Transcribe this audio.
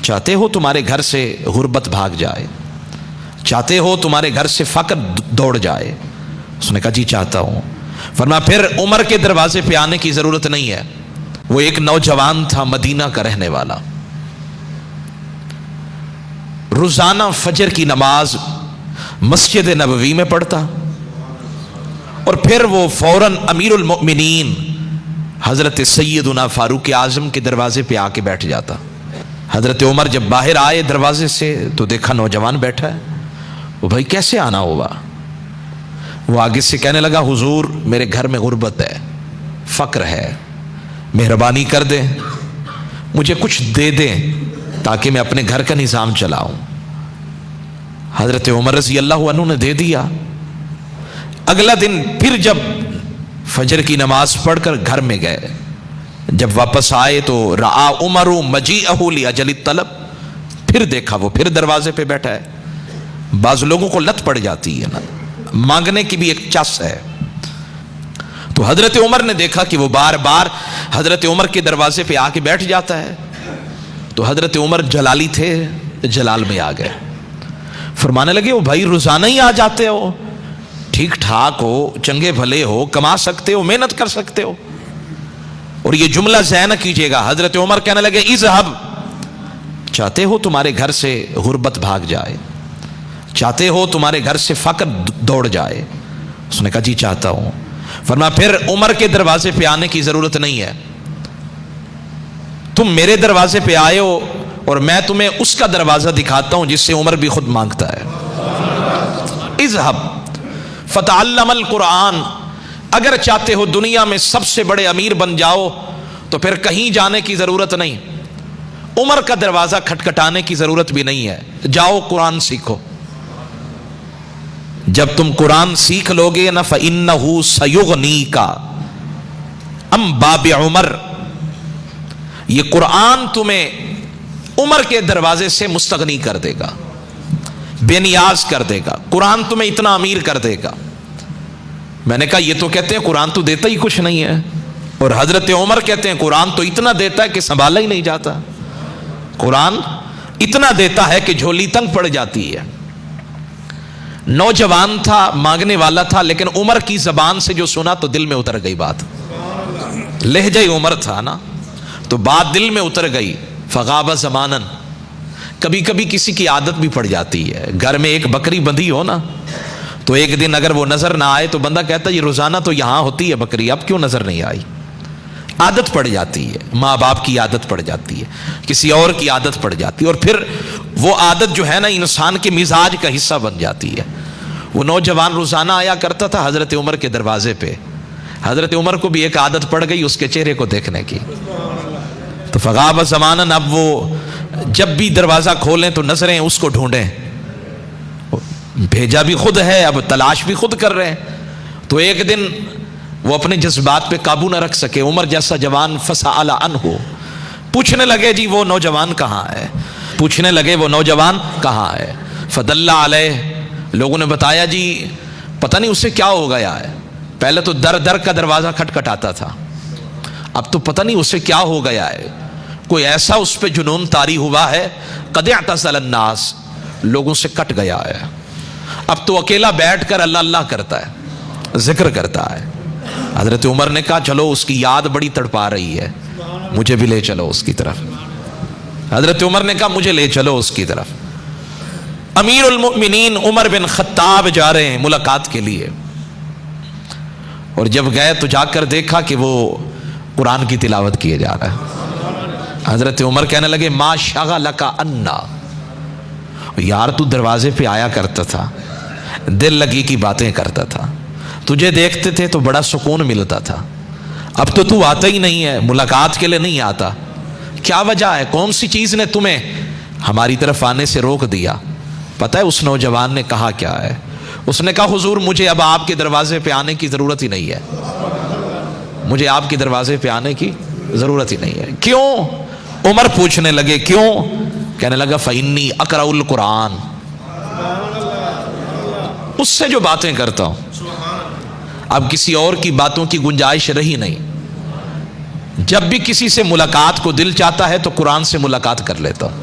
چاہتے ہو تمہارے گھر سے غربت بھاگ جائے؟ چاہتے ہو تمہارے گھر سے فقر دوڑ جائے؟ اس نے کہا جی چاہتا ہوں۔ فرمایا پھر عمر کے دروازے پہ آنے کی ضرورت نہیں ہے۔ وہ ایک نوجوان تھا مدینہ کا رہنے والا، روزانہ فجر کی نماز مسجد نبوی میں پڑھتا، اور پھر وہ فوراً امیر المؤمنین حضرت سیدنا فاروق اعظم کے دروازے پہ آ کے بیٹھ جاتا۔ حضرت عمر جب باہر آئے دروازے سے تو دیکھا نوجوان بیٹھا ہے۔ وہ بھائی کیسے آنا ہوا؟ وہ آگے سے کہنے لگا حضور میرے گھر میں غربت ہے، فقر ہے، مہربانی کر دیں، مجھے کچھ دے دیں تاکہ میں اپنے گھر کا نظام چلاؤں۔ حضرت عمر رضی اللہ عنہ نے دے دیا۔ اگلا دن پھر جب فجر کی نماز پڑھ کر گھر میں گئے، جب واپس آئے تو رعا عمر مجیئہ لاجل الطلب، پھر دیکھا وہ پھر دروازے پہ بیٹھا ہے۔ بعض لوگوں کو لت پڑ جاتی ہے نا، مانگنے کی بھی ایک چس ہے۔ تو حضرت عمر نے دیکھا کہ وہ بار بار حضرت عمر کے دروازے پہ آ کے بیٹھ جاتا ہے، تو حضرت عمر جلالی تھے، جلال میں آ گئے۔ فرمانے لگے وہ بھائی روزانہ ہی آ جاتے ہو، ٹھیک ٹھاک ہو، چنگے بھلے ہو، کما سکتے ہو، محنت کر سکتے ہو۔ اور یہ جملہ ذہن کیجئے گا، حضرت عمر کہنے لگے اذهب، چاہتے ہو تمہارے گھر سے غربت بھاگ جائے؟ چاہتے ہو تمہارے گھر سے فقر دوڑ جائے؟ اس نے کہا جی چاہتا ہوں۔ فرمایا پھر عمر کے دروازے پہ آنے کی ضرورت نہیں ہے، تم میرے دروازے پہ آئے ہو اور میں تمہیں اس کا دروازہ دکھاتا ہوں جس سے عمر بھی خود مانگتا ہے۔ اذهب فتعلم القرآن، اگر چاہتے ہو دنیا میں سب سے بڑے امیر بن جاؤ تو پھر کہیں جانے کی ضرورت نہیں، عمر کا دروازہ کھٹکھٹانے کی ضرورت بھی نہیں ہے، جاؤ قرآن سیکھو۔ جب تم قرآن سیکھ لوگے نا فَإِنَّهُ سَيُغْنِيكَ أَمْ بَابِ عمر، یہ قرآن تمہیں عمر کے دروازے سے مستغنی کر دے گا، بے نیاز کر دے گا، قرآن تمہیں اتنا امیر کر دے گا۔ میں نے کہا یہ تو کہتے ہیں قرآن تو دیتا ہی کچھ نہیں ہے، اور حضرت عمر کہتے ہیں قرآن تو اتنا دیتا ہے کہ سنبھالا ہی نہیں جاتا، قرآن اتنا دیتا ہے کہ جھولی تنگ پڑ جاتی ہے۔ نوجوان تھا، مانگنے والا تھا، لیکن عمر کی زبان سے جو سنا تو دل میں اتر گئی بات، لہجہ عمر تھا نا تو بات دل میں اتر گئی۔ فغاب زمانن، کبھی کبھی کسی کی عادت بھی پڑ جاتی ہے، گھر میں ایک بکری بندھی ہو نا تو ایک دن اگر وہ نظر نہ آئے تو بندہ کہتا ہے یہ روزانہ تو یہاں ہوتی ہے بکری، اب کیوں نظر نہیں آئی؟ عادت پڑ جاتی ہے، ماں باپ کی عادت پڑ جاتی ہے، کسی اور کی عادت پڑ جاتی ہے، اور پھر وہ عادت جو ہے نا انسان کے مزاج کا حصہ بن جاتی ہے۔ وہ نوجوان روزانہ آیا کرتا تھا حضرت عمر کے دروازے پہ، حضرت عمر کو بھی ایک عادت پڑ گئی اس کے چہرے کو دیکھنے کی، تو فغاب زمانن، اب وہ جب بھی دروازہ کھولیں تو نظریں اس کو ڈھونڈیں، بھیجا بھی خود ہے، اب تلاش بھی خود کر رہے ہیں۔ تو ایک دن وہ اپنے جذبات پہ قابو نہ رکھ سکے، عمر جیسا جوان فسأل عنہ، پوچھنے لگے جی وہ نوجوان کہاں ہے، پوچھنے لگے وہ نوجوان کہاں ہے۔ فدل علیہ، لوگوں نے بتایا جی پتہ نہیں اسے کیا ہو گیا ہے، پہلے تو در در کا دروازہ کھٹکھٹاتا تھا، اب تو پتہ نہیں اسے کیا ہو گیا ہے، کوئی ایسا اس پہ جنون طاری ہوا ہے، قد اعتزل الناس، لوگوں سے کٹ گیا ہے، اب تو اکیلا بیٹھ کر اللہ اللہ کرتا ہے، ذکر کرتا ہے۔ حضرت عمر نے کہا چلو اس کی یاد بڑی تڑپا رہی ہے، مجھے بھی لے چلو اس کی طرف۔ حضرت عمر نے کہا مجھے لے چلو اس کی طرف۔ امیر المؤمنین عمر بن خطاب جا رہے ہیں ملاقات کے لیے، اور جب گئے تو جا کر دیکھا کہ وہ قرآن کی تلاوت کیے جا رہا ہے۔ حضرت عمر کہنے لگے ما شغلک عنا، یار تو دروازے پہ آیا کرتا تھا، دل لگی کی باتیں کرتا تھا، تجھے دیکھتے تھے تو بڑا سکون ملتا تھا، اب تو آتا ہی نہیں ہے، ملاقات کے لیے نہیں آتا، کیا وجہ ہے؟ کون سی چیز نے تمہیں ہماری طرف آنے سے روک دیا؟ پتہ ہے اس نوجوان نے کہا کیا ہے؟ اس نے کہا حضور مجھے اب آپ کے دروازے پہ آنے کی ضرورت ہی نہیں ہے، مجھے آپ کے دروازے پہ آنے کی ضرورت ہی نہیں ہے۔ کیوں؟ عمر پوچھنے لگے کیوں؟ کہنے لگا فإنی اقرأ القرآن، اس سے جو باتیں کرتا ہوں اب کسی اور کی باتوں کی گنجائش رہی نہیں، جب بھی کسی سے ملاقات کو دل چاہتا ہے تو قرآن سے ملاقات کر لیتا ہوں۔